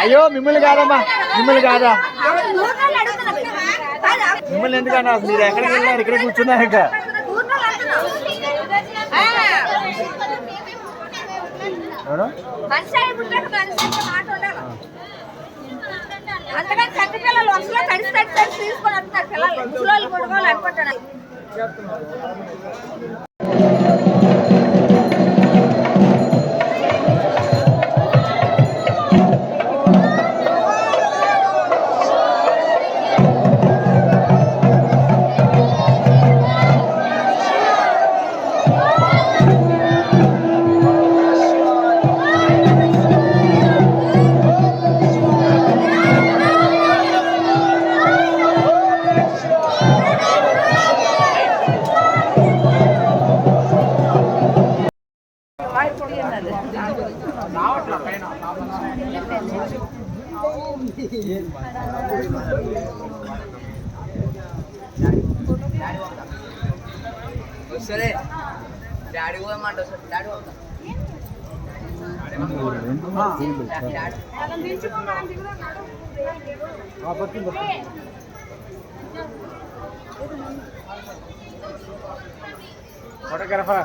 అయ్యో మిమ్మల్ని కాదమ్మా, మిమ్మల్ని కాదా, మిమ్మల్ని ఎందుకన్నా, మీరు ఎక్కడికి వెళ్ళారు, ఇక్కడ కూర్చున్నారు ఇంకా. అందుకని చట్టి పిల్లలు వరుసలో తడిసి తీసుకొని వస్తున్నారు పిల్లలు ముసలి కొడుకోవాలి అనుకుంటున్నారు. సరే డాడీ పోమంట డాడీ ఫోటోగ్రాఫర్